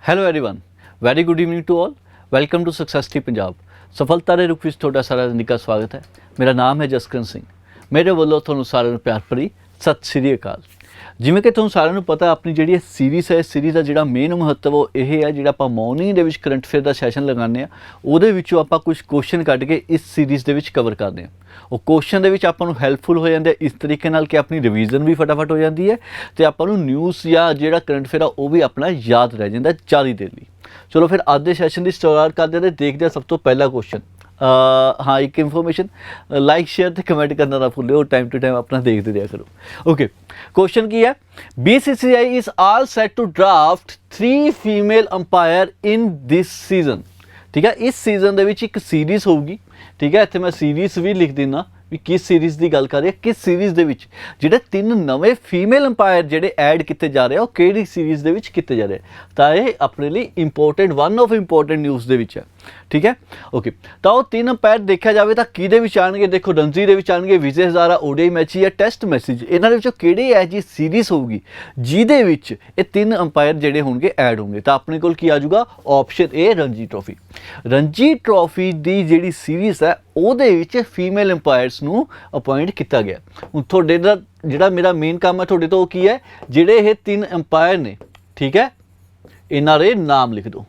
Hello everyone, very good evening to all. Welcome to success T Punjab. ਸਫਲਤਾ ਦੇ ਰੂਪ ਵਿੱਚ ਤੁਹਾਡਾ ਸਾਰਿਆਂ ਦਾ ਸਵਾਗਤ ਹੈ। ਮੇਰਾ ਨਾਮ ਹੈ ਜਸਕਰਨ ਸਿੰਘ। ਮੇਰੇ ਵੱਲੋਂ ਤੁਹਾਨੂੰ ਸਾਰਿਆਂ ਨੂੰ ਪਿਆਰ ਭਰੀ ਸਤਿ ਸ਼੍ਰੀ ਅਕਾਲ। ਜਿਵੇਂ ਕਿ ਤੁਹਾਨੂੰ ਸਾਰਿਆਂ ਨੂੰ ਪਤਾ, ਆਪਣੀ ਜਿਹੜੀ ਸੀਰੀਜ਼ ਹੈ, ਸੀਰੀਜ਼ ਦਾ ਜਿਹੜਾ ਮੇਨ ਮਹੱਤਵ ਉਹ ਇਹ ਹੈ, ਜਿਹੜਾ ਆਪਾਂ ਮਾਰਨਿੰਗ ਦੇ ਵਿੱਚ ਕਰੰਟ ਅਫੇਅਰ ਦਾ ਸੈਸ਼ਨ ਲਗਾਉਂਦੇ ਹਾਂ, ਉਹਦੇ ਵਿੱਚੋਂ ਆਪਾਂ ਕੁਝ ਕੁਐਸਚਨ ਕੱਢ ਕੇ ਇਸ ਸੀਰੀਜ਼ ਦੇ ਵਿੱਚ ਕਵਰ ਕਰਦੇ ਹਾਂ। ਉਹ ਕੁਐਸਚਨ ਦੇ ਵਿੱਚ ਆਪਾਂ ਨੂੰ ਹੈਲਪਫੁਲ ਹੋ ਜਾਂਦੇ ਇਸ ਤਰੀਕੇ ਨਾਲ ਕਿ ਆਪਣੀ ਰਿਵੀਜ਼ਨ ਵੀ ਫਟਾਫਟ ਹੋ ਜਾਂਦੀ ਹੈ ਤੇ ਆਪਾਂ ਨੂੰ ਨਿਊਜ਼ ਜਾਂ ਜਿਹੜਾ ਕਰੰਟ ਅਫੇਅਰ ਆ ਉਹ ਵੀ ਆਪਣਾ ਯਾਦ ਰਹਿ ਜਾਂਦਾ ਜਾਰੀ ਦੇਰ ਲਈ। ਚਲੋ ਫਿਰ ਅੱਜ ਦੇ ਸੈਸ਼ਨ ਦੀ ਸਟਾਰਟ ਕਰਦੇ ਹਾਂ ਤੇ ਦੇਖਦੇ ਹਾਂ ਸਭ ਤੋਂ ਪਹਿਲਾ ਕੁਐਸਚਨ। हाँ, एक इन्फॉर्मेशन, लाइक शेयर तो कमेंट करना ना भूलो, टाइम टू टाइम अपना देखते रहा करो। ओके, क्वेश्चन की है, BCCI is all set to draft 3 female umpire in this season. ठीक है, इस सीजन ਦੇ ਵਿੱਚ ਇੱਕ ਸੀਰੀਜ਼ ਹੋਊਗੀ। ਠੀਕ ਹੈ, ਇੱਥੇ ਮੈਂ ਸੀਰੀਜ਼ ਵੀ ਲਿਖ ਦਿੰਦਾ ਵੀ ਕਿਸ ਸੀਰੀਜ਼ ਦੀ ਗੱਲ ਕਰ ਰਹੀ ਹੈ। ਕਿਸ ਸੀਰੀਜ਼ ਦੇ ਵਿੱਚ ਜਿਹੜੇ 3 ਨਵੇਂ ਫੀਮੇਲ ਅੰਪਾਇਰ ਜਿਹੜੇ ਐਡ ਕੀਤੇ ਜਾ ਰਹੇ ਆ ਉਹ ਕਿਹੜੀ ਸੀਰੀਜ਼ ਦੇ ਵਿੱਚ ਕੀਤੇ ਜਾ ਰਹੇ ਤਾਂ ਇਹ ਆਪਣੇ ਲਈ important, one of important news ਦੇ ਵਿੱਚ ਹੈ। ਠੀਕ ਹੈ, ਓਕੇ, ਤਾਂ ਉਹ 3 ਅੰਪਾਇਰ ਦੇਖਿਆ ਜਾਵੇ ਤਾਂ ਕਿਹਦੇ ਵਿੱਚ ਆਉਣਗੇ? ਦੇਖੋ, ਰਣਜੀ ਦੇ ਵਿੱਚ ਆਉਣਗੇ, ਵਿਜੇ ਹਜ਼ਾਰਾ ODI ਮੈਚ ਜਾਂ ਟੈਸਟ ਮੈਸੇਜ। ਇਹਨਾਂ ਦੇ ਵਿੱਚੋਂ ਕਿਹੜੀ ਇਹ ਜਿਹੀ ਸੀਰੀਜ਼ ਹੋਊਗੀ ਜਿਹਦੇ ਵਿੱਚ ਇਹ 3 ਅੰਪਾਇਰ ਜਿਹੜੇ ਹੋਣਗੇ ਐਡ ਹੋਣਗੇ? ਤਾਂ ਆਪਣੇ ਕੋਲ ਕੀ ਆ ਜਾਊਗਾ? Option A, Ranji trophy. Ranji trophy ਦੀ ਜਿਹੜੀ ਸੀਰੀਜ਼ ਹੈ ਉਹਦੇ ਵਿੱਚ ਫੀਮੇਲ ਅੰਪਾਇਰਸ ਨੂੰ ਅਪਾਇੰਟ ਕੀਤਾ ਗਿਆ। ਹੁਣ ਤੁਹਾਡੇ ਦਾ ਜਿਹੜਾ ਮੇਰਾ ਮੇਨ ਕੰਮ ਹੈ ਤੁਹਾਡੇ ਤੋਂ ਉਹ ਕੀ ਹੈ? ਜਿਹੜੇ ਇਹ 3 ਅੰਪਾਇਰ ਨੇ, ਠੀਕ ਹੈ, ਇਹਨਾਂ ਦੇ ਨਾਮ ਲਿਖ ਦਿਓ।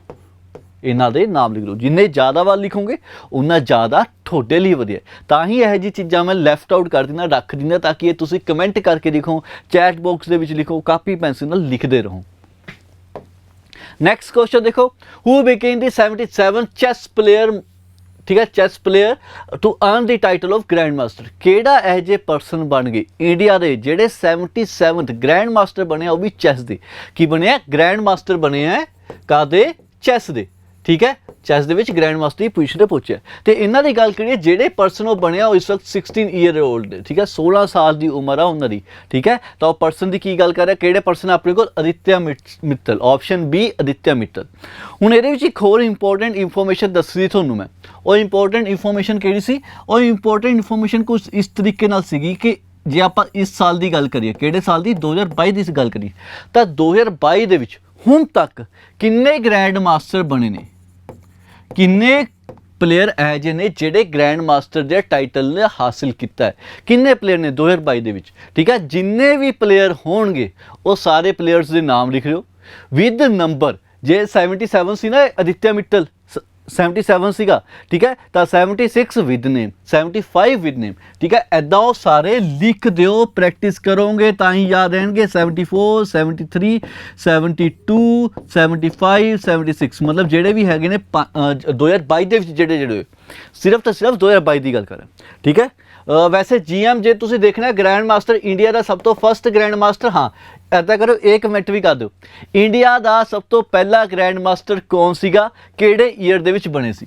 ਇਹਨਾਂ ਦੇ ਨਾਮ ਲਿਖ ਲਓ। ਜਿੰਨੇ ਜ਼ਿਆਦਾ ਵਾਰ ਲਿਖੋਗੇ ਉਨਾ ਜ਼ਿਆਦਾ ਤੁਹਾਡੇ ਲਈ ਵਧੀਆ। ਤਾਂ ਹੀ ਇਹੋ ਜਿਹੀ ਚੀਜ਼ਾਂ ਮੈਂ ਲੈਫਟ ਆਊਟ ਕਰ ਦਿੰਦਾ, ਰੱਖ ਦਿੰਦਾ, ਤਾਂ ਕਿ ਇਹ ਤੁਸੀਂ ਕਮੈਂਟ ਕਰਕੇ ਲਿਖੋ, ਚੈਟ ਬਾਕਸ ਦੇ ਵਿੱਚ ਲਿਖੋ, ਕਾਪੀ ਪੈਨਸਿਲ ਨਾਲ ਲਿਖਦੇ ਰਹੋ। ਨੈਕਸਟ ਕੁਐਸਚਨ ਦੇਖੋ, ਹੂ ਬਿਕੇਮ ਦੀ 77 ਚੈਸ ਪਲੇਅਰ, ਠੀਕ ਹੈ, chess player to earn the title of grand master. ਕਿਹੜਾ ਇਹੋ ਜਿਹੇ ਪਰਸਨ ਬਣ ਗਏ ਇੰਡੀਆ ਦੇ ਜਿਹੜੇ 77th ਗ੍ਰੈਂਡ ਮਾਸਟਰ ਬਣਿਆ, ਉਹ ਵੀ ਚੈਸ ਦੇ। ਕੀ ਬਣਿਆ? ਗ੍ਰੈਂਡ ਮਾਸਟਰ ਬਣਿਆ ਕਾਹਦੇ? ਚੈਸ ਦੇ। ਠੀਕ ਹੈ, ਚੈਸ ਦੇ ਵਿੱਚ ਗ੍ਰੈਂਡ ਮਾਸਟਰ ਦੀ ਪੋਜੀਸ਼ਨ ਤੇ ਪਹੁੰਚਿਆ। ਤੇ ਇਹਨਾਂ ਦੀ ਗੱਲ ਕਰੀਏ, ਜਿਹੜੇ ਪਰਸਨ ਉਹ ਬਣਿਆ ਉਹ ਇਸ ਵਕਤ 16 ਈਅਰ ਓਲਡ ਨੇ। ਠੀਕ ਹੈ, 16 ਸਾਲ ਦੀ ਉਮਰ ਆ ਉਹਨਾਂ ਦੀ। ਠੀਕ ਹੈ, ਤਾਂ ਉਹ ਪਰਸਨ ਦੀ ਕੀ ਗੱਲ ਕਰ ਰਿਹਾ? ਕਿਹੜੇ ਪਰਸਨ ਆਪਣੇ ਕੋਲ? Aditya Mittal, option B, Aditya Mittal. ਹੁਣ ਇਹਦੇ ਵਿੱਚ ਇੱਕ ਹੋਰ ਇੰਪੋਰਟੈਂਟ ਇਨਫੋਰਮੇਸ਼ਨ ਦੱਸੀ ਤੁਹਾਨੂੰ ਮੈਂ। ਉਹ ਇੰਪੋਰਟੈਂਟ ਇਨਫੋਰਮੇਸ਼ਨ ਕਿਹੜੀ ਸੀ? ਉਹ ਇੰਪੋਰਟੈਂਟ ਇਨਫੋਰਮੇਸ਼ਨ ਕੁਝ ਇਸ ਤਰੀਕੇ ਨਾਲ ਸੀਗੀ ਕਿ ਜੇ ਆਪਾਂ ਇਸ ਸਾਲ ਦੀ ਗੱਲ ਕਰੀਏ, ਕਿਹੜੇ ਸਾਲ ਦੀ? 2022 ਦੀ ਗੱਲ ਕਰੀਏ, ਤਾਂ 2022 ਦੇ ਵਿੱਚ ਹੁਣ ਤੱਕ ਕਿੰਨੇ ਗ੍ਰੈਂਡ ਮਾਸਟਰ ਬਣੇ ਨੇ? ਕਿੰਨੇ ਪਲੇਅਰ ਇਹੋ ਜਿਹੇ ਨੇ ਜਿਹੜੇ ਗ੍ਰੈਂਡ ਮਾਸਟਰ ਦੇ ਟਾਈਟਲ ਨੇ ਹਾਸਿਲ ਕੀਤਾ ਹੈ? ਕਿੰਨੇ ਪਲੇਅਰ ਨੇ 2022 ਦੇ ਵਿੱਚ? ਠੀਕ ਹੈ, ਜਿੰਨੇ ਵੀ ਪਲੇਅਰ ਹੋਣਗੇ ਉਹ ਸਾਰੇ ਪਲੇਅਰਸ ਦੇ ਨਾਮ ਲਿਖ ਲਿਓ ਵਿਦ ਨੰਬਰ। ਜੇ 77 ਸੀ ਨਾ ਅਦਿੱਤਿਆ ਮਿੱਤਲ, 77 ਸੀਗਾ, ਠੀਕ ਹੈ, ਤਾਂ 76 ਵਿਦ ਨੇਮ, 75 ਵਿਦ ਨੇਮ। ਠੀਕ ਹੈ, ਇੱਦਾਂ ਉਹ ਸਾਰੇ ਲਿਖ ਦਿਓ, ਪ੍ਰੈਕਟਿਸ ਕਰੋਗੇ ਤਾਂ ਹੀ ਯਾਦ ਰਹਿਣਗੇ। 74, 73, 72, 75, 76, ਮਤਲਬ ਜਿਹੜੇ ਵੀ ਹੈਗੇ ਨੇ 2022 ਦੇ ਵਿੱਚ ਜਿਹੜੇ ਹੋਏ, ਸਿਰਫ ਤਾਂ ਸਿਰਫ 2022 ਦੀ ਗੱਲ ਕਰਾਂ। ਠੀਕ ਹੈ, ਵੈਸੇ GM ਜੇ ਤੁਸੀਂ ਦੇਖਣਾ ਗ੍ਰੈਂਡ ਮਾਸਟਰ ਇੰਡੀਆ ਦਾ ਸਭ ਤੋਂ ਫਸਟ ਗ੍ਰੈਂਡ ਮਾਸਟਰ, ਹਾਂ ਇੱਦਾਂ ਕਰੋ, ਇਹ ਕਮੈਂਟ ਵੀ ਕਰ ਦਿਓ, ਇੰਡੀਆ ਦਾ ਸਭ ਤੋਂ ਪਹਿਲਾ ਗ੍ਰੈਂਡ ਮਾਸਟਰ ਕੌਣ ਸੀਗਾ? ਕਿਹੜੇ ਈਅਰ ਦੇ ਵਿੱਚ ਬਣੇ ਸੀ?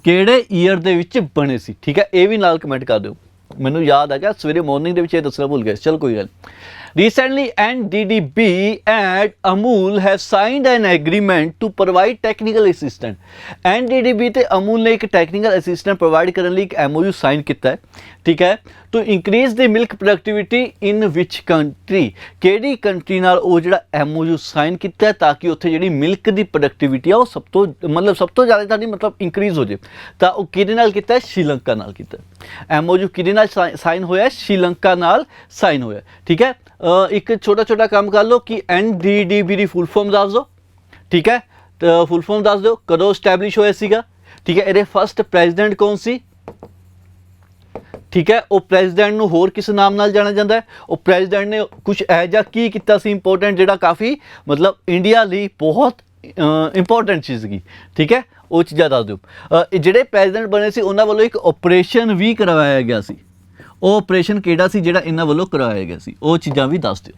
ਕਿਹੜੇ ਈਅਰ ਦੇ ਵਿੱਚ ਬਣੇ ਸੀ? ਠੀਕ ਹੈ, ਇਹ ਵੀ ਨਾਲ ਕਮੈਂਟ ਕਰ ਦਿਓ। ਮੈਨੂੰ ਯਾਦ ਆ ਗਿਆ, ਸਵੇਰੇ ਮਾਰਨਿੰਗ ਦੇ ਵਿੱਚ ਇਹ ਦੱਸਣਾ ਭੁੱਲ ਗਿਆ। ਚਲੋ ਕੋਈ ਗੱਲ। Recently, NDDB and Amul have signed an agreement to provide technical assistance. NDDB ਤੇ Amul ਨੇ ਇੱਕ technical assistant provide ਕਰਨ ਲਈ ਇੱਕ MOU ਸਾਈਨ ਕੀਤਾ ਹੈ। ਠੀਕ ਹੈ, to increase the milk productivity in which country? ਕਿਹੜੀ ਕੰਟਰੀ ਨਾਲ ਉਹ ਜਿਹੜਾ MOU ਸਾਈਨ ਕੀਤਾ ਹੈ ਤਾਂ ਕਿ ਉੱਥੇ ਜਿਹੜੀ ਮਿਲਕ ਦੀ ਪ੍ਰੋਡਕਟਿਵਿਟੀ ਆ ਉਹ ਸਭ ਤੋਂ ਜ਼ਿਆਦਾ ਤੁਹਾਡੀ ਇੰਕਰੀਜ਼ ਹੋ ਜਾਏ। ਤਾਂ ਉਹ ਕਿਹਦੇ ਨਾਲ ਕੀਤਾ ਹੈ? ਸ਼੍ਰੀਲੰਕਾ ਨਾਲ ਕੀਤਾ। MOU ਕਿਹਦੇ ਨਾਲ ਸਾਈਨ ਹੋਇਆ? ਸ਼੍ਰੀਲੰਕਾ ਨਾਲ ਸਾਈਨ ਹੋਇਆ। ਠੀਕ ਹੈ, ਇੱਕ ਛੋਟਾ ਕੰਮ ਕਰ ਲਓ ਕਿ NDDB ਦੀ ਫੁੱਲ ਫਾਰਮ ਦੱਸ ਦਿਓ। ਠੀਕ ਹੈ, ਤਾਂ ਫੁੱਲ ਫਾਰਮ ਦੱਸ ਦਿਓ, ਕਦੋਂ ਸਟੈਬਲਿਸ਼ ਹੋਇਆ ਸੀਗਾ। ਠੀਕ ਹੈ, ਇਹਦੇ ਫਸਟ ਪ੍ਰੈਜ਼ੀਡੈਂਟ ਕੌਣ ਸੀ? ਠੀਕ ਹੈ, ਉਹ ਪ੍ਰੈਜ਼ੀਡੈਂਟ ਨੂੰ ਹੋਰ ਕਿਸ ਨਾਮ ਨਾਲ ਜਾਣਿਆ ਜਾਂਦਾ ਹੈ? ਉਹ ਪ੍ਰੈਜ਼ੀਡੈਂਟ ਨੇ ਕੁਝ ਇਹੋ ਜਿਹਾ ਕੀ ਕੀਤਾ ਸੀ ਇੰਪੋਰਟੈਂਟ, ਜਿਹੜਾ ਕਾਫੀ ਇੰਡੀਆ ਲਈ ਬਹੁਤ ਇੰਪੋਰਟੈਂਟ ਚੀਜ਼ ਸੀਗੀ। ਠੀਕ ਹੈ, ਉਹ ਚੀਜ਼ਾਂ ਦੱਸ ਦਿਓ। ਜਿਹੜੇ ਪ੍ਰੈਜ਼ੀਡੈਂਟ ਬਣੇ ਸੀ ਉਹਨਾਂ ਵੱਲੋਂ ਇੱਕ ਆਪਰੇਸ਼ਨ ਵੀ ਕਰਵਾਇਆ ਗਿਆ ਸੀ। ਉਹ ਆਪਰੇਸ਼ਨ ਕਿਹੜਾ ਸੀ ਜਿਹੜਾ ਇਹਨਾਂ ਵੱਲੋਂ ਕਰਵਾਇਆ ਗਿਆ ਸੀ? ਉਹ ਚੀਜ਼ਾਂ ਵੀ ਦੱਸ ਦਿਓ।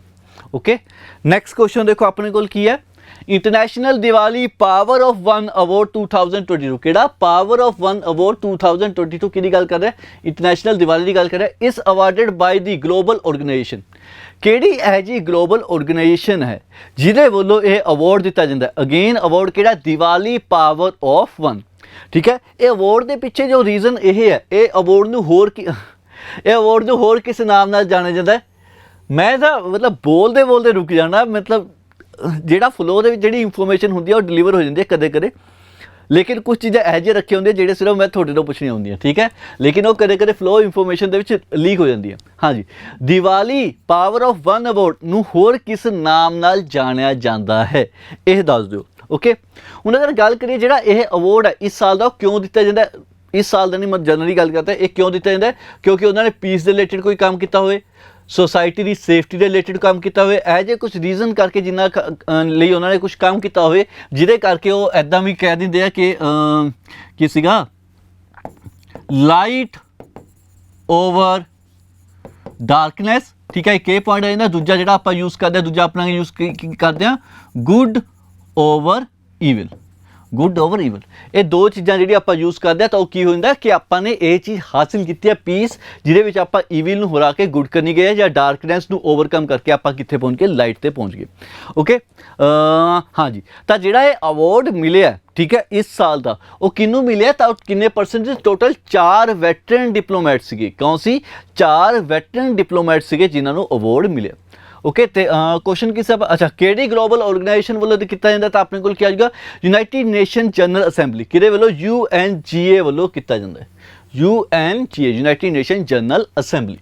ਓਕੇ, ਨੈਕਸਟ ਕੁਐਸਚਨ ਦੇਖੋ ਆਪਣੇ ਕੋਲ ਕੀ ਹੈ। International Diwali power of 1 award 2022। ਕਿਹੜਾ? ਪਾਵਰ ਆਫ 1 ਅਵਾਰਡ 2022 ਕਿਹਦੀ ਗੱਲ ਕਰ ਰਿਹਾ? ਇੰਟਰਨੈਸ਼ਨਲ ਦੀਵਾਲੀ ਦੀ ਗੱਲ ਕਰ ਰਿਹਾ। ਇਸ ਅਵਾਰਡਡ ਬਾਈ ਦੀ ਗਲੋਬਲ ਆਰਗੇਨਾਈਜੇਸ਼ਨ। ਕਿਹੜੀ ਇਹ ਜੀ ਗਲੋਬਲ ਆਰਗੇਨਾਈਜੇਸ਼ਨ ਹੈ ਜਿਹਦੇ ਵੱਲੋਂ ਇਹ ਅਵਾਰਡ ਦਿੱਤਾ ਜਾਂਦਾ? ਅਗੇਨ ਅਵਾਰਡ ਕਿਹੜਾ? Diwali power of 1। ਠੀਕ ਹੈ, ਇਹ ਅਵਾਰਡ ਦੇ ਪਿੱਛੇ ਜੋ ਰੀਜ਼ਨ ਇਹ ਹੈ, ਇਹ ਅਵਾਰਡ ਨੂੰ ਹੋਰ ਕਿਸ ਨਾਮ ਨਾਲ ਜਾਣਿਆ ਜਾਂਦਾ ਹੈ? ਮੈਂ ਤਾਂ ਬੋਲਦੇ ਰੁਕ ਜਾਣਾ, ਜਿਹੜਾ ਫਲੋ ਦੇ ਵਿੱਚ ਜਿਹੜੀ ਇਨਫੋਰਮੇਸ਼ਨ ਹੁੰਦੀ ਹੈ ਉਹ ਡਿਲੀਵਰ ਹੋ ਜਾਂਦੀ ਹੈ ਕਦੇ ਕਦੇ, ਲੇਕਿਨ ਕੁਝ ਚੀਜ਼ਾਂ ਇਹੋ ਜਿਹੇ ਰੱਖੇ ਹੁੰਦੇ ਜਿਹੜੇ ਸਿਰਫ ਮੈਂ ਤੁਹਾਡੇ ਤੋਂ ਪੁੱਛਣੀਆਂ ਹੁੰਦੀਆਂ, ਠੀਕ ਹੈ, ਲੇਕਿਨ ਉਹ ਕਦੇ ਕਦੇ ਫਲੋ ਇਨਫੋਰਮੇਸ਼ਨ ਦੇ ਵਿੱਚ ਲੀਕ ਹੋ ਜਾਂਦੀ ਹੈ। ਹਾਂਜੀ, Diwali power of one award ਨੂੰ ਹੋਰ ਕਿਸ ਨਾਮ ਨਾਲ ਜਾਣਿਆ ਜਾਂਦਾ ਹੈ, ਇਹ ਦੱਸ ਦਿਓ। ਓਕੇ, ਹੁਣ ਅਗਰ ਗੱਲ ਕਰੀਏ ਜਿਹੜਾ ਇਹ ਅਵਾਰਡ ਹੈ ਇਸ ਸਾਲ ਦਾ, ਉਹ ਕਿਉਂ ਦਿੱਤਾ ਜਾਂਦਾ? ਇਸ ਸਾਲ ਦਾ ਨਹੀਂ, ਮੈਂ ਜਨਰਲੀ ਗੱਲ ਕਰਦਾ, ਇਹ ਕਿਉਂ ਦਿੱਤਾ ਜਾਂਦਾ? ਕਿਉਂਕਿ ਉਹਨਾਂ ਨੇ ਪੀਸ ਦੇ ਰਿਲੇਟਡ ਕੋਈ ਕੰਮ ਕੀਤਾ ਹੋਵੇ, ਸੋਸਾਇਟੀ ਦੀ ਸੇਫਟੀ ਦੇ ਰਿਲੇਟਡ ਕੰਮ ਕੀਤਾ ਹੋਵੇ, ਇਹ ਜਿਹੇ ਕੁਝ ਰੀਜ਼ਨ ਕਰਕੇ ਜਿਨ੍ਹਾਂ ਲਈ ਉਹਨਾਂ ਨੇ ਕੁਝ ਕੰਮ ਕੀਤਾ ਹੋਵੇ, ਜਿਹਦੇ ਕਰਕੇ ਉਹ ਇੱਦਾਂ ਵੀ ਕਹਿ ਦਿੰਦੇ ਆ ਕਿ ਕੀ ਸੀਗਾ, ਲਾਈਟ ਓਵਰ ਡਾਰਕਨੈਸ, ਠੀਕ ਹੈ, ਇੱਕ ਇਹ ਪੁਆਇੰਟ ਆ ਜਾਂਦਾ। ਦੂਜਾ ਜਿਹੜਾ ਆਪਾਂ ਯੂਜ਼ ਕਰਦੇ ਹਾਂ, ਦੂਜਾ ਆਪਣਾ ਯੂਜ਼ ਕਰਦੇ ਹਾਂ, good over evil, good over evil. ਇਹ ਦੋ ਚੀਜ਼ਾਂ ਜਿਹੜੀ ਆਪਾਂ ਯੂਜ਼ ਕਰਦੇ ਹਾਂ ਤਾਂ ਉਹ ਕੀ ਹੁੰਦਾ ਕਿ ਆਪਾਂ ਨੇ ਇਹ ਚੀਜ਼ ਹਾਸਿਲ ਕੀਤੀ ਹੈ, ਪੀਸ, ਜਿਹਦੇ ਵਿੱਚ ਆਪਾਂ ਈਵਲ ਨੂੰ ਹਰਾ ਕੇ ਗੁੱਡ ਕਰਨੀ ਗਏ, ਜਾਂ ਡਾਰਕਨੈਸ ਨੂੰ ਓਵਰਕਮ ਕਰਕੇ ਆਪਾਂ ਕਿੱਥੇ ਪਹੁੰਚ ਗਏ, ਲਾਈਟ ਤੇ ਪਹੁੰਚ ਗਏ। ਓਕੇ, ਹਾਂਜੀ, ਤਾਂ ਜਿਹੜਾ ਇਹ ਅਵਾਰਡ ਮਿਲਿਆ, ਠੀਕ ਹੈ, ਇਸ ਸਾਲ ਦਾ, ਉਹ ਕਿਹਨੂੰ ਮਿਲਿਆ? ਤਾਂ ਕਿੰਨੇ ਪਰਸੈਂਟੇਜ? ਟੋਟਲ 4 ਵੈਟਰਨ ਡਿਪਲੋਮੈਟ ਸੀਗੇ। ਕੌਣ ਸੀ? 4 ਵੈਟਰਨ ਡਿਪਲੋਮੈਟ ਸੀਗੇ ਜਿਨ੍ਹਾਂ ਨੂੰ ਅਵਾਰਡ ਮਿਲਿਆ। ਓਕੇ, ਤੇ ਕੁਐਸਚਨ ਕੀ ਸਭ, ਅੱਛਾ, ਕਿਹੜੀ ਗਲੋਬਲ ਆਰਗੇਨਾਈਜੇਸ਼ਨ ਵੱਲੋਂ ਕੀਤਾ ਜਾਂਦਾ? ਤਾਂ ਆਪਣੇ ਕੋਲ ਕੀ ਆ ਜਾਊਗਾ, ਯੂਨਾਈਟਿਡ ਨੇਸ਼ਨ ਜਨਰਲ ਅਸੈਂਬਲੀ। ਕਿਹਦੇ ਵੱਲੋਂ? UNGA ਵੱਲੋਂ ਕੀਤਾ ਜਾਂਦਾ ਹੈ, UNGA, United nation general assembly.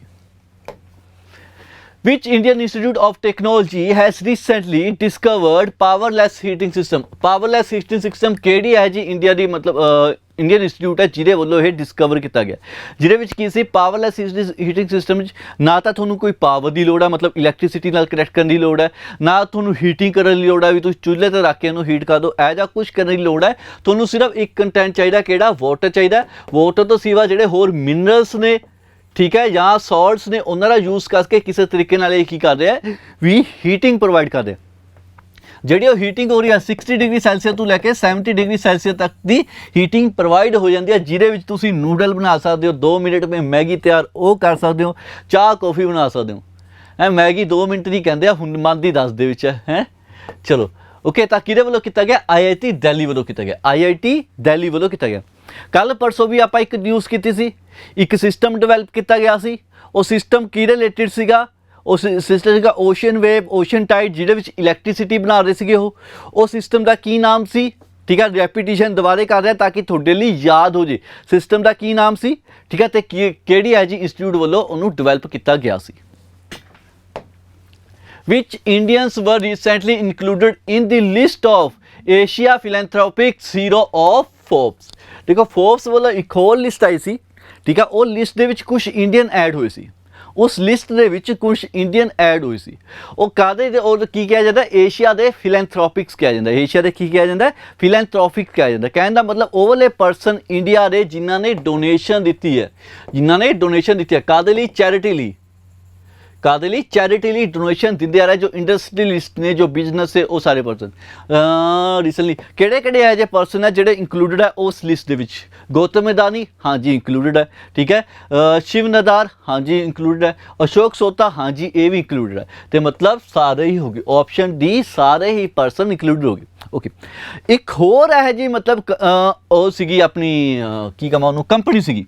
Which Indian Institute of Technology has recently discovered powerless heating system? Powerless heating system ਕਿਹੜੀ ਹੈ ਜੀ ਇੰਡੀਆ ਦੀ, ਮਤਲਬ ਇੰਡੀਅਨ ਇੰਸਟੀਚਿਊਟ ਹੈ ਜਿਹਦੇ ਵੱਲੋਂ ਇਹ ਡਿਸਕਵਰ ਕੀਤਾ ਗਿਆ, ਜਿਹਦੇ ਵਿੱਚ ਕੀ ਸੀ, ਪਾਵਰਲੈਸ ਹੀਟਿੰਗ ਸਿਸਟਮ ਵਿੱਚ ਨਾ ਤਾਂ ਤੁਹਾਨੂੰ ਕੋਈ ਪਾਵਰ ਦੀ ਲੋੜ ਹੈ, ਮਤਲਬ ਇਲੈਕਟ੍ਰਿਸਿਟੀ ਨਾਲ ਕਨੈਕਟ ਕਰਨ ਦੀ ਲੋੜ ਹੈ, ਨਾ ਤੁਹਾਨੂੰ ਹੀਟਿੰਗ ਕਰਨ ਦੀ ਲੋੜ ਹੈ ਵੀ ਤੁਸੀਂ ਚੁੱਲ੍ਹੇ ਤੇ ਰੱਖ ਕੇ ਇਹਨੂੰ ਹੀਟ ਕਰ ਦਿਓ, ਇਹ ਜਾਂ ਕੁਝ ਕਰਨ ਦੀ ਲੋੜ ਹੈ। ਤੁਹਾਨੂੰ ਸਿਰਫ ਇੱਕ ਕੰਟੈਂਟ ਚਾਹੀਦਾ, ਕਿਹੜਾ? ਵਾਟਰ ਚਾਹੀਦਾ। ਵਾਟਰ ਤੋਂ ਸਿਵਾ ਜਿਹੜੇ ਹੋਰ ਮਿਨਰਲਸ ਨੇ, ਠੀਕ ਹੈ, ਜਾਂ ਸੌਲਟਸ ਨੇ, ਉਹਨਾਂ ਦਾ ਯੂਜ਼ ਕਰਕੇ ਕਿਸੇ ਤਰੀਕੇ ਨਾਲ ਇਹ ਕੀ ਕਰ ਰਿਹਾ ਵੀ ਹੀਟਿੰਗ ਪ੍ਰੋਵਾਈਡ ਕਰ ਰਿਹਾ। ਜਿਹੜੀ ਉਹ ਹੀਟਿੰਗ ਹੋ ਰਹੀ ਹੈ 60 ਡਿਗਰੀ ਸੈਲਸੀਅਸ ਤੋਂ ਲੈ ਕੇ 70 ਡਿਗਰੀ ਸੈਲਸੀਅਸ ਤੱਕ ਦੀ ਹੀਟਿੰਗ ਪ੍ਰੋਵਾਈਡ ਹੋ ਜਾਂਦੀ ਹੈ, ਜਿਹਦੇ ਵਿੱਚ ਤੁਸੀਂ ਨੂਡਲ ਬਣਾ ਸਕਦੇ ਹੋ 2 ਮਿੰਟ ਵਿੱਚ, ਮੈਗੀ ਤਿਆਰ ਉਹ ਕਰ ਸਕਦੇ ਹੋ, ਚਾਹ ਕੌਫੀ ਬਣਾ ਸਕਦੇ ਹੋ। ਮੈਗੀ 2 ਮਿੰਟ ਦੀ ਕਹਿੰਦੇ ਆ, ਹੁਣ ਮਨ ਦੀ 10 ਦੇ ਵਿੱਚ ਹੈ। ਚਲੋ, ਓਕੇ, ਤਾਂ ਕਿਹਦੇ ਵੱਲੋਂ ਕੀਤਾ ਗਿਆ? IIT ਦਿੱਲੀ ਵੱਲੋਂ ਕੀਤਾ ਗਿਆ, IIT ਦਿੱਲੀ ਵੱਲੋਂ ਕੀਤਾ ਗਿਆ। ਕੱਲ ਪਰਸੋਂ ਵੀ ਆਪਾਂ ਇੱਕ ਨਿਊਜ਼ ਕੀਤੀ ਸੀ, ਇੱਕ ਸਿਸਟਮ ਡਿਵੈਲਪ ਕੀਤਾ ਗਿਆ ਸੀ। ਉਹ ਸਿਸਟਮ ਕਿਹਦੇ ਰਿਲੇਟਡ ਸੀਗਾ? ਉਹ ਸਿਸਟਮ ਸੀਗਾ ਓਸ਼ਨ ਵੇਵ, ਓਸ਼ਨ ਟਾਈਡ, ਜਿਹਦੇ ਵਿੱਚ ਇਲੈਕਟ੍ਰਿਸਿਟੀ ਬਣਾ ਰਹੇ ਸੀਗੇ। ਉਹ ਸਿਸਟਮ ਦਾ ਕੀ ਨਾਮ ਸੀ? ਠੀਕ ਹੈ, ਰੈਪੀਟੀਸ਼ਨ ਦੁਬਾਰੇ ਕਰ ਰਿਹਾ ਤਾਂ ਕਿ ਤੁਹਾਡੇ ਲਈ ਯਾਦ ਹੋ ਜੇ। ਸਿਸਟਮ ਦਾ ਕੀ ਨਾਮ ਸੀ? ਠੀਕ ਹੈ, ਤੇ ਕਿਹੜੀ ਹੈ ਜੀ ਇੰਸਟੀਚਿਊਟ ਵੱਲੋਂ ਉਹਨੂੰ ਡਿਵੈਲਪ ਕੀਤਾ ਗਿਆ ਸੀ। Which Indians were recently included in the list of Asia Philanthropic Hero of Forbes? ਦੇਖੋ, ਫੋਰਬਸ ਵੱਲੋਂ ਇੱਕ ਹੋਰ ਲਿਸਟ ਆਈ ਸੀ, ਠੀਕ ਹੈ, ਉਹ ਲਿਸਟ ਦੇ ਵਿੱਚ ਕੁਝ ਇੰਡੀਅਨ ਐਡ ਹੋਏ ਸੀ। ਉਸ ਲਿਸਟ ਦੇ ਵਿੱਚ ਕੁਝ ਇੰਡੀਅਨ ਐਡ ਹੋਈ ਸੀ। ਉਹ ਕਾਹਦੇ ਦੇ, ਉਹ ਕੀ ਕਿਹਾ ਜਾਂਦਾ? ਏਸ਼ੀਆ ਦੇ ਫਿਲੈਂਥਰੋਪਿਕਸ ਕਿਹਾ ਜਾਂਦਾ। ਏਸ਼ੀਆ ਦੇ ਕੀ ਕਿਹਾ ਜਾਂਦਾ? ਫਿਲੈਂਥਰੋਪਿਕ ਕਿਹਾ ਜਾਂਦਾ। ਕਹਿਣ ਦਾ ਮਤਲਬ ਉਹ ਵਾਲੇ ਪਰਸਨ ਇੰਡੀਆ ਦੇ ਜਿਨ੍ਹਾਂ ਨੇ ਡੋਨੇਸ਼ਨ ਦਿੱਤੀ ਹੈ, ਜਿਨ੍ਹਾਂ ਨੇ ਡੋਨੇਸ਼ਨ ਦਿੱਤੀ ਹੈ, ਕਾਹਦੇ ਲਈ? ਚੈਰਿਟੀ ਲਈ। ਕਾਹਦੇ ਲਈ? ਚੈਰਿਟੀ ਲਈ ਡੋਨੇਸ਼ਨ ਦਿੰਦੇ ਆ ਰਹੇ ਜੋ ਇੰਡਸਟਰੀਅਲਿਸਟ ਨੇ, ਜੋ ਬਿਜ਼ਨਸ ਹੈ, ਉਹ ਸਾਰੇ ਪਰਸਨ। ਰੀਸੈਂਟਲੀ ਕਿਹੜੇ ਇਹੋ ਜਿਹੇ ਪਰਸਨ ਹੈ ਜਿਹੜੇ ਇੰਕਲੂਡਡ ਹੈ ਉਸ ਲਿਸਟ ਦੇ ਵਿੱਚ? ਗੌਤਮ ਅਦਾਨੀ, ਹਾਂਜੀ ਇੰਕਲੂਡਡ ਹੈ, ਠੀਕ ਹੈ। ਸ਼ਿਵ ਨਦਾਰ, ਹਾਂਜੀ ਇੰਕਲੂਡਡ ਹੈ। ਅਸ਼ੋਕ ਸੋਤਾ, ਹਾਂਜੀ ਇਹ ਵੀ ਇੰਕਲੂਡਡ ਹੈ। ਤੇ ਮਤਲਬ ਸਾਰੇ ਹੀ ਹੋ ਗਏ, ਆਪਸ਼ਨ ਡੀ, ਸਾਰੇ ਹੀ ਪਰਸਨ ਇੰਕਲੂਡਡ ਹੋ ਗਏ। ਓਕੇ, ਇੱਕ ਹੋਰ ਇਹੋ ਜਿਹੀ ਮਤਲਬ ਉਹ ਸੀਗੀ ਆਪਣੀ ਕੀ ਕਹਾਂ ਉਹਨੂੰ, ਕੰਪਨੀ ਸੀਗੀ,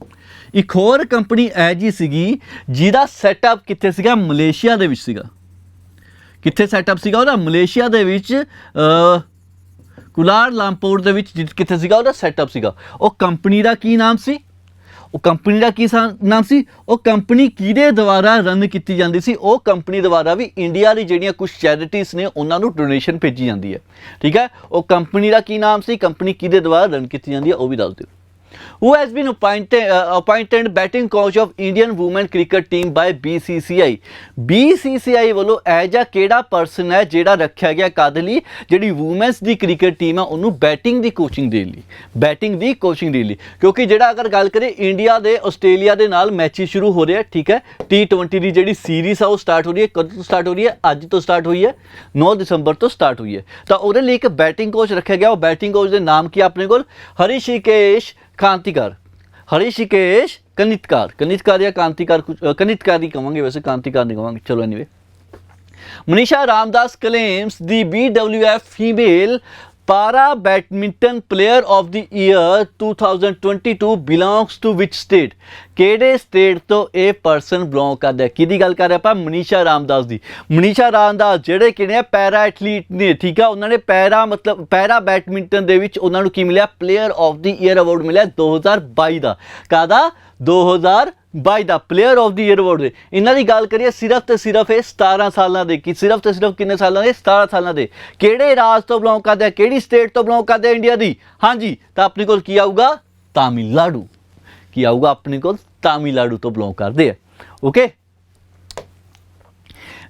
ਇੱਕ ਹੋਰ ਕੰਪਨੀ ਇਹੋ ਜਿਹੀ ਸੀਗੀ ਜਿਹਦਾ ਸੈਟਅਪ ਕਿੱਥੇ ਸੀਗਾ? ਮਲੇਸ਼ੀਆ ਦੇ ਵਿੱਚ ਸੀਗਾ। ਕਿੱਥੇ ਸੈਟਅਪ ਸੀਗਾ ਉਹਦਾ? ਮਲੇਸ਼ੀਆ ਦੇ ਵਿੱਚ, ਕੁਲਾਰ ਲਾਮਪੁਰ ਦੇ ਵਿੱਚ ਕਿੱਥੇ ਸੀਗਾ ਉਹਦਾ ਸੈਟਅਪ ਸੀਗਾ। ਉਹ ਕੰਪਨੀ ਦਾ ਕੀ ਨਾਮ ਸੀ? ਉਹ ਕੰਪਨੀ ਦਾ ਕੀ ਨਾਮ ਸੀ? ਉਹ ਕੰਪਨੀ ਕਿਹਦੇ ਦੁਆਰਾ ਰਨ ਕੀਤੀ ਜਾਂਦੀ ਸੀ? ਉਹ ਕੰਪਨੀ ਦੁਆਰਾ ਵੀ ਇੰਡੀਆ ਦੀ ਜਿਹੜੀਆਂ ਕੁਝ ਚੈਰਿਟੀਜ਼ ਨੇ ਉਹਨਾਂ ਨੂੰ ਡੋਨੇਸ਼ਨ ਭੇਜੀ ਜਾਂਦੀ ਹੈ, ਠੀਕ ਹੈ। ਉਹ ਕੰਪਨੀ ਦਾ ਕੀ ਨਾਮ ਸੀ? ਕੰਪਨੀ ਕਿਹਦੇ ਦੁਆਰਾ ਰਨ ਕੀਤੀ ਜਾਂਦੀ ਹੈ ਉਹ ਵੀ ਦੱਸ ਦਿਓ। Who has been appointed batting coach of Indian women cricket team by BCCI? BCCI ਵੱਲੋਂ ਇਹ ਜਿਹਾ ਕਿਹੜਾ ਪਰਸਨ ਹੈ ਜਿਹੜਾ ਰੱਖਿਆ ਗਿਆ ਕਾਹਦੇ ਲਈ? ਜਿਹੜੀ ਵੂਮੈਨਸ ਦੀ ਕ੍ਰਿਕਟ ਟੀਮ ਹੈ ਉਹਨੂੰ ਬੈਟਿੰਗ ਦੀ ਕੋਚਿੰਗ ਦੇਣ ਲਈ, ਬੈਟਿੰਗ ਦੀ ਕੋਚਿੰਗ ਦੇਣ ਲਈ। ਕਿਉਂਕਿ ਜਿਹੜਾ ਅਗਰ ਗੱਲ ਕਰੀਏ ਇੰਡੀਆ ਦੇ ਆਸਟ੍ਰੇਲੀਆ ਦੇ ਨਾਲ ਮੈਚਿਸ ਸ਼ੁਰੂ ਹੋ ਰਹੇ ਆ, ਠੀਕ ਹੈ। T20 ਦੀ ਜਿਹੜੀ ਸੀਰੀਜ਼ ਆ ਉਹ ਸਟਾਰਟ ਹੋ ਰਹੀ ਹੈ। ਕਦੋਂ ਤੋਂ ਸਟਾਰਟ ਹੋ ਰਹੀ ਹੈ? ਅੱਜ ਤੋਂ ਸਟਾਰਟ ਹੋਈ ਹੈ, 9 ਦਸੰਬਰ ਤੋਂ ਸਟਾਰਟ ਹੋਈ ਹੈ। ਤਾਂ ਉਹਦੇ ਲਈ ਇੱਕ ਬੈਟਿੰਗ ਕੋਚ ਰੱਖਿਆ ਗਿਆ। ਉਹ ਬੈਟਿੰਗ ਕੋਚ ਦੇ ਨਾਮ ਕੀ ਆਪਣੇ ਕੋਲ? ਹਰਿਸ਼ਿਕੇਸ਼ ਕਾਂਤੀਕਾਰ, ਹਰਿਸ਼ਿਕੇਸ਼ ਕਨਿਤਕਾਰ, ਕਨਿਤਕਾਰ ਜਾਂ ਕਾਂਤੀਕਾਰ, ਕਨਿਤਕਾਰ ਹੀ ਕਹਾਂਗੇ ਵੈਸੇ, ਕਾਂਤੀਕਾਰ ਨਹੀਂ ਕਹਾਂਗੇ। ਚਲੋ ਐਨੀਵੇ, ਮਨੀਸ਼ਾ ਰਾਮਦਾਸ ਕਲੇਮਸ ਦੀ BWF female para badminton player of the year 2022 belongs to which state? ਕਿਹੜੇ ਸਟੇਟ ਤੋਂ ਇਹ ਪਰਸਨ ਬਿਲੋਂਗ ਕਰਦਾ ਹੈ? ਕਿਹਦੀ ਗੱਲ ਕਰ ਰਹੇ ਆਪਾਂ? ਮਨੀਸ਼ਾ ਰਾਮਦਾਸ ਦੀ। ਮਨੀਸ਼ਾ ਰਾਮਦਾਸ ਜਿਹੜੇ ਕਿਹੜੇ ਆ ਪੈਰਾ ਐਥਲੀਟ ਨੇ, ਠੀਕ ਆ। ਉਹਨਾਂ ਨੇ ਪੈਰਾ ਬੈਡਮਿੰਟਨ ਦੇ ਵਿੱਚ ਉਹਨਾਂ ਨੂੰ ਕੀ ਮਿਲਿਆ? Player of the year award ਮਿਲਿਆ 2022 ਦਾ। ਕਾਹਦਾ? 2022 ਦਾ player of the year award ਦੇ। ਇਹਨਾਂ ਦੀ ਗੱਲ ਕਰੀਏ ਸਿਰਫ ਤੇ ਸਿਰਫ ਇਹ 17 ਸਾਲਾਂ ਦੇ। ਕੀ ਸਿਰਫ ਤੇ ਸਿਰਫ ਕਿੰਨੇ ਸਾਲਾਂ ਦੇ? 17 ਸਾਲਾਂ ਦੇ। ਕਿਹੜੇ ਰਾਜ ਤੋਂ ਬਿਲੋਂਗ ਕਰਦੇ ਆ? ਕਿਹੜੀ ਸਟੇਟ ਤੋਂ ਬਿਲੋਂਗ ਕਰਦੇ ਆ ਇੰਡੀਆ ਦੀ? ਹਾਂਜੀ, ਤਾਂ ਆਪਣੇ ਕੋਲ ਕੀ ਆਊਗਾ? ਤਾਮਿਲਨਾਡੂ। ਕੀ ਆਊਗਾ ਆਪਣੇ ਕੋਲ? ਤਾਮਿਲਨਾਡੂ ਤੋਂ ਬਿਲੋਂਗ ਕਰਦੇ ਆ। Okay.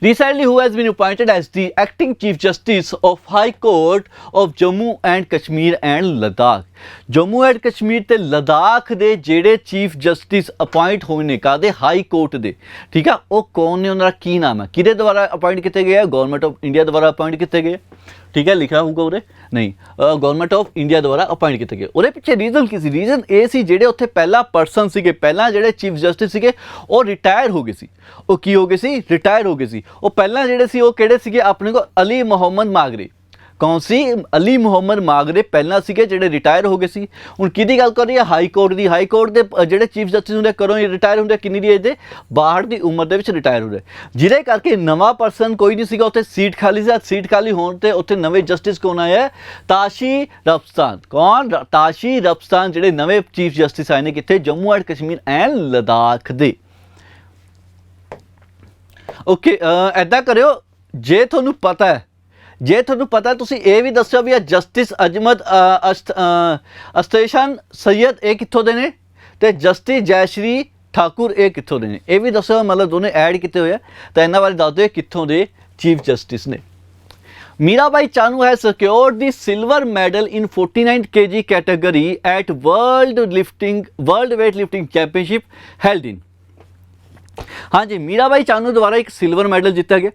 Recently, who has been appointed as the acting Chief Justice of High Court of Jammu and Kashmir and Ladakh? Jammu and Kashmir ਤੇ ਲਦਾਖ ਦੇ ਜਿਹੜੇ ਚੀਫ ਜਸਟਿਸ ਅਪਾਇੰਟ ਹੋਏ ਨੇ ਕਾਹਦੇ? ਹਾਈ ਕੋਰਟ ਦੇ, ਠੀਕ ਆ। ਉਹ ਕੌਣ ਨੇ? ਉਹਨਾਂ ਦਾ ਕੀ ਨਾਮ ਹੈ? ਕਿਹਦੇ ਦੁਆਰਾ ਅਪਾਇੰਟ ਕੀਤੇ ਗਏ ਆ? ਗਵਰਨਮੈਂਟ ਆਫ ਇੰਡੀਆ ਦੁਆਰਾ ਅਪਾਇੰਟ ਕੀਤੇ ਗਏ, ਠੀਕ ਹੈ। ਲਿਖਿਆ ਹੋਊਗਾ ਉਰੇ, ਨਹੀਂ, ਗਵਰਨਮੈਂਟ ਆਫ ਇੰਡੀਆ ਦੁਆਰਾ ਅਪਾਇੰਟ ਕੀਤੇ ਗਏ। ਉਹਦੇ ਪਿੱਛੇ ਰੀਜ਼ਨ ਕੀ ਸੀ? ਰੀਜ਼ਨ ਇਹ ਸੀ ਜਿਹੜੇ ਉੱਥੇ ਪਹਿਲਾ ਪਰਸਨ ਸੀਗੇ, ਪਹਿਲਾਂ ਜਿਹੜੇ ਚੀਫ ਜਸਟਿਸ ਸੀਗੇ ਉਹ ਰਿਟਾਇਰ ਹੋ ਗਏ ਸੀ। ਉਹ ਕੀ ਹੋ ਗਏ ਸੀ? ਰਿਟਾਇਰ ਹੋ ਗਏ ਸੀ। ਉਹ ਪਹਿਲਾਂ ਜਿਹੜੇ ਸੀ ਉਹ ਕਿਹੜੇ ਸੀਗੇ? ਆਪਣੇ ਕੋਲ ਅਲੀ ਮੁਹੰਮਦ ਮਾਗਰੇ। ਕੌਣ ਸੀ? ਅਲੀ ਮੁਹੰਮਦ ਮਾਗਰੇ ਪਹਿਲਾਂ ਸੀਗੇ ਜਿਹੜੇ ਰਿਟਾਇਰ ਹੋ ਗਏ ਸੀ। ਹੁਣ ਕਿਹਦੀ ਗੱਲ ਕਰ ਰਹੀ ਹੈ? ਹਾਈ ਕੋਰਟ ਦੀ। ਹਾਈ ਕੋਰਟ ਦੇ ਜਿਹੜੇ ਚੀਫ ਜਸਟਿਸ ਹੁੰਦੇ ਕਦੋਂ ਰਿਟਾਇਰ ਹੁੰਦੇ? ਕਿੰਨੀ ਦੀ ਏਜ ਦੇ? 62 ਦੀ ਉਮਰ ਦੇ ਵਿੱਚ ਰਿਟਾਇਰ ਹੁੰਦੇ, ਜਿਹਦੇ ਕਰਕੇ ਨਵਾਂ ਪਰਸਨ ਕੋਈ ਨਹੀਂ ਸੀਗਾ। ਉੱਥੇ ਸੀਟ ਖਾਲੀ ਸੀ। ਸੀਟ ਖਾਲੀ ਹੋਣ ਤੇ ਉੱਥੇ ਨਵੇਂ ਜਸਟਿਸ ਕੌਣ ਆਏ ਹੈ? ਤਾਸ਼ੀ ਰਫਸਾਨ। ਕੌਣ? ਤਾਸ਼ੀ ਰਫਸਾਨ ਜਿਹੜੇ ਨਵੇਂ ਚੀਫ ਜਸਟਿਸ ਆਏ ਨੇ ਕਿੱਥੇ? ਜੰਮੂ ਐਂਡ ਕਸ਼ਮੀਰ ਐਂਡ ਲਦਾਖ ਦੇ। ਓਕੇ, ਐਦਾਂ ਕਰਿਓ, ਜੇ ਤੁਹਾਨੂੰ ਪਤਾ ਤੁਸੀਂ ਇਹ ਵੀ ਦੱਸਿਓ ਵੀ ਜਸਟਿਸ ਅਜਮਦ ਅਸਤੇਸ਼ਨ ਸੈਯਦ ਇਹ ਕਿੱਥੋਂ ਦੇ ਨੇ, ਤੇ ਜਸਟਿਸ ਜੈਸ਼ਰੀ ਠਾਕੁਰ ਇਹ ਕਿੱਥੋਂ ਦੇ ਨੇ? ਇਹ ਵੀ ਦੱਸਿਓ। ਮਤਲਬ ਦੋਨੇ ਐਡ ਕੀਤੇ ਹੋਏ ਆ, ਤਾਂ ਇਹਨਾਂ ਬਾਰੇ ਦੱਸ ਦਿਓ ਕਿੱਥੋਂ ਦੇ ਚੀਫ ਜਸਟਿਸ ਨੇ। Mirabai Chanu has secured the silver medal in 49 kg category at World Weightlifting Championship held in। हाँ जी, मीराबाई चानू द्वारा एक सिल्वर मैडल जिता गया,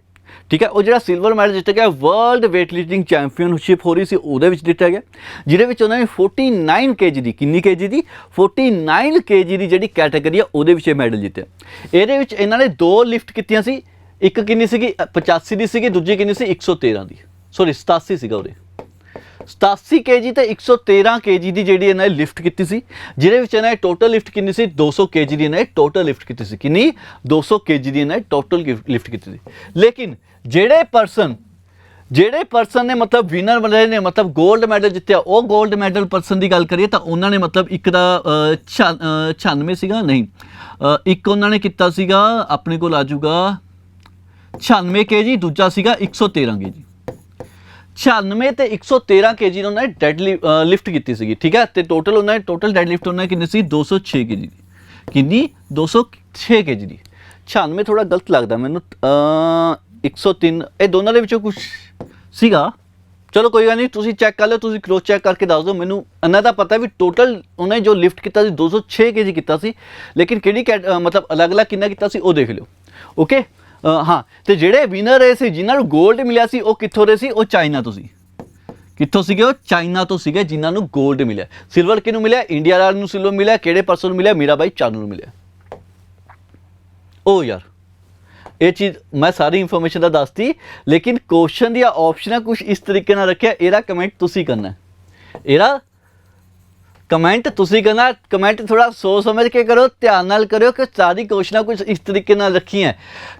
ठीक है। ਉਹ ਜਿਹੜਾ ਸਿਲਵਰ ਮੈਡਲ ਜਿੱਤਿਆ ਗਿਆ ਵਰਲਡ ਵੇਟ ਲਿਫਟਿੰਗ ਚੈਂਪੀਅਨਸ਼ਿਪ ਹੋ ਰਹੀ ਸੀ, ਉਹਦੇ ਵਿੱਚ ਜਿੱਤਿਆ ਗਿਆ, ਜਿਹਦੇ ਵਿੱਚ ਉਹਨਾਂ ਨੇ 49 kg ਦੀ, ਕਿੰਨੀ kg ਦੀ? 49 kg ਦੀ ਜਿਹੜੀ ਕੈਟਾਗਰੀ ਆ ਉਹਦੇ ਵਿੱਚ ਇਹ ਮੈਡਲ ਜਿੱਤਿਆ। ਇਹਦੇ ਵਿੱਚ ਇਹਨਾਂ ਨੇ 2 ਲਿਫਟ ਕੀਤੀਆਂ ਸੀ। ਇੱਕ ਕਿੰਨੀ ਸੀਗੀ? 85 ਦੀ ਸੀਗੀ। ਦੂਜੀ ਕਿੰਨੀ ਸੀ? 113 ਦੀ, ਸੌਰੀ 87 ਸੀਗਾ ਉਹਦੇ। 87 kg ਤੇ 113 kg ਦੀ ਜਿਹੜੀ ਇਹਨਾਂ ਨੇ ਲਿਫਟ ਕੀਤੀ ਸੀ, ਜਿਹਦੇ ਵਿੱਚ ਇਹਨਾਂ ਨੇ ਟੋਟਲ ਲਿਫਟ ਕਿੰਨੀ ਸੀ? 200 kg ਦੀ ਇਹਨਾਂ ਨੇ ਟੋਟਲ ਲਿਫਟ ਕੀਤੀ ਸੀ। ਕਿੰਨੀ? 200 kg ਦੀ ਇਹਨਾਂ ਨੇ ਟੋਟਲ ਲਿਫਟ ਕੀਤੀ ਸੀ। ਲੇਕਿਨ ਜਿਹੜੇ ਪਰਸਨ ਨੇ ਮਤਲਬ ਵਿਨਰ ਬਣੇ ਨੇ, ਮਤਲਬ 골ਡ ਮੈਡਲ ਜਿੱਤਿਆ, ਉਹ 골ਡ ਮੈਡਲ ਪਰਸਨ ਦੀ ਗੱਲ ਕਰੀਏ ਤਾਂ ਉਹਨਾਂ ਨੇ ਮਤਲਬ ਇੱਕ ਦਾ 96 ਸੀਗਾ, ਨਹੀਂ, ਇੱਕ ਉਹਨਾਂ ਨੇ ਕੀਤਾ ਸੀਗਾ ਆਪਣੇ ਕੋਲ ਆ ਜਾਊਗਾ 96 kg, ਦੂਜਾ ਸੀਗਾ 113 kg। 96 ਤੇ 113 kg ਉਹਨਾਂ ਨੇ ਡੈਡ ਲਿਫਟ ਕੀਤੀ ਸੀਗੀ, ਠੀਕ ਹੈ। ਤੇ ਟੋਟਲ ਡੈਡ ਲਿਫਟ ਉਹਨਾਂ ਨੇ ਕਿੰਨੀ ਸੀ? 206 kg ਦੀ। ਕਿੰਨੀ? 206 kg ਦੀ। 96 ਥੋੜਾ ਗਲਤ ਲੱਗਦਾ ਮੈਨੂੰ, 103 ਇਹ ਦੋਨਾਂ ਦੇ ਵਿੱਚੋਂ ਕੁਝ ਸੀਗਾ। ਚਲੋ ਕੋਈ ਗੱਲ ਨਹੀਂ, ਤੁਸੀਂ ਚੈੱਕ ਕਰ ਲਿਓ, ਤੁਸੀਂ ਕ੍ਰੋਸ ਚੈੱਕ ਕਰਕੇ ਦੱਸ ਦਿਓ ਮੈਨੂੰ। ਇਹਨਾਂ ਦਾ ਪਤਾ ਵੀ ਟੋਟਲ ਉਹਨੇ ਜੋ ਲਿਫਟ ਕੀਤਾ ਸੀ 206 kg ਕੀਤਾ ਸੀ, ਲੇਕਿਨ ਕਿਹੜੀ ਮਤਲਬ ਅਲੱਗ-ਅਲੱਗ ਕਿੰਨਾ ਕੀਤਾ ਸੀ ਉਹ ਦੇਖ ਲਿਓ। ਓਕੇ, ਹਾਂ। ਤੇ ਜਿਹੜੇ ਵਿਨਰ ਰਹੇ ਸੀ, ਜਿਨ੍ਹਾਂ ਨੂੰ 골ਡ ਮਿਲਿਆ ਸੀ, ਉਹ ਕਿੱਥੋਂ ਦੇ ਸੀ? ਉਹ ਚਾਈਨਾ ਤੋਂ ਸੀ। ਕਿੱਥੋਂ ਸੀਗੇ? ਉਹ ਚਾਈਨਾ ਤੋਂ ਸੀਗੇ, ਜਿਨ੍ਹਾਂ ਨੂੰ 골ਡ ਮਿਲਿਆ। ਸਿਲਵਰ ਕਿਹਨੂੰ ਮਿਲਿਆ? ਇੰਡੀਆ ਵਾਲਿਆਂ ਨੂੰ ਸਿਲਵਰ ਮਿਲਿਆ। ਕਿਹੜੇ ਪਰਸਨ ਨੂੰ ਮਿਲਿਆ? ਮੀਰਾਬਾਈ ਚਾਨੂ ਨੂੰ ਮਿਲਿਆ। ਉਹ ਯਾਰ, ਇਹ ਚੀਜ਼ ਮੈਂ ਸਾਰੀ ਇਨਫੋਰਮੇਸ਼ਨ ਦਾ ਦੱਸਤੀ, ਲੇਕਿਨ ਕੁਐਸਚਨ ਦੀਆਂ ਆਪਸ਼ਨਾਂ ਕੁਝ ਇਸ ਤਰੀਕੇ ਨਾਲ ਰੱਖਿਆ। ਇਹਦਾ ਕਮੈਂਟ ਤੁਸੀਂ ਕਰਨਾ, ਇਹਦਾ ਕਮੈਂਟ ਤੁਸੀਂ ਕਰਨਾ। ਕਮੈਂਟ ਥੋੜਾ ਸੋਚ ਸਮਝ ਕੇ ਕਰੋ, ਧਿਆਨ ਨਾਲ ਕਰਿਓ ਕਿ ਸਾਰੀ ਕੁਐਸਚਨਾਂ ਕੁਝ ਇਸ ਤਰੀਕੇ ਨਾਲ ਰੱਖੀਆਂ।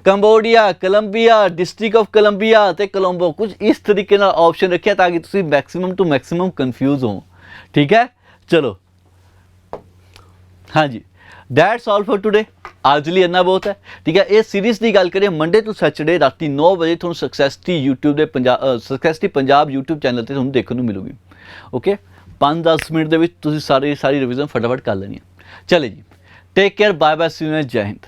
Cambodia, Colombia, district of Colombia ਤੇ ਕੋਲੰਬੋ, ਕੁਝ ਇਸ ਤਰੀਕੇ ਨਾਲ ਆਪਸ਼ਨ ਰੱਖਿਆ ਤਾਂ ਕਿ ਤੁਸੀਂ ਮੈਕਸਿਮਮ ਟੂ ਮੈਕਸਿਮਮ ਕਨਫਿਊਜ਼ ਹੋ, ਠੀਕ ਹੈ। ਚਲੋ, ਹਾਂਜੀ, ਦੈਟਸ ਆਲ ਫॉर ਟੁਡੇ। ਅੱਜ ਲਈ ਇੰਨਾ ਬਹੁਤ ਹੈ, ਠੀਕ ਹੈ। ਇਹ ਸੀਰੀਜ਼ ਦੀ ਗੱਲ ਕਰੀਏ, ਮੰਡੇ ਟੂ ਸੈਚਰਡੇ ਰਾਤੀ 9 ਵਜੇ ਤੁਹਾਨੂੰ ਸਕਸੈਸਟੀ YouTube ਦੇ ਸਕਸੈਸਟੀ ਪੰਜਾਬ YouTube ਚੈਨਲ ਤੇ ਤੁਹਾਨੂੰ ਦੇਖਣ ਨੂੰ ਮਿਲੂਗੀ। ਓਕੇ, 5-10 ਮਿੰਟ ਦੇ ਵਿੱਚ ਤੁਸੀਂ ਸਾਰੀ ਰਿਵੀਜ਼ਨ ਫਟਾਫਟ ਕਰ ਲੈਣੀ ਹੈ। ਚਲੇ ਜੀ, take care, bye bye, see you, ਜੈ ਹਿੰਦ।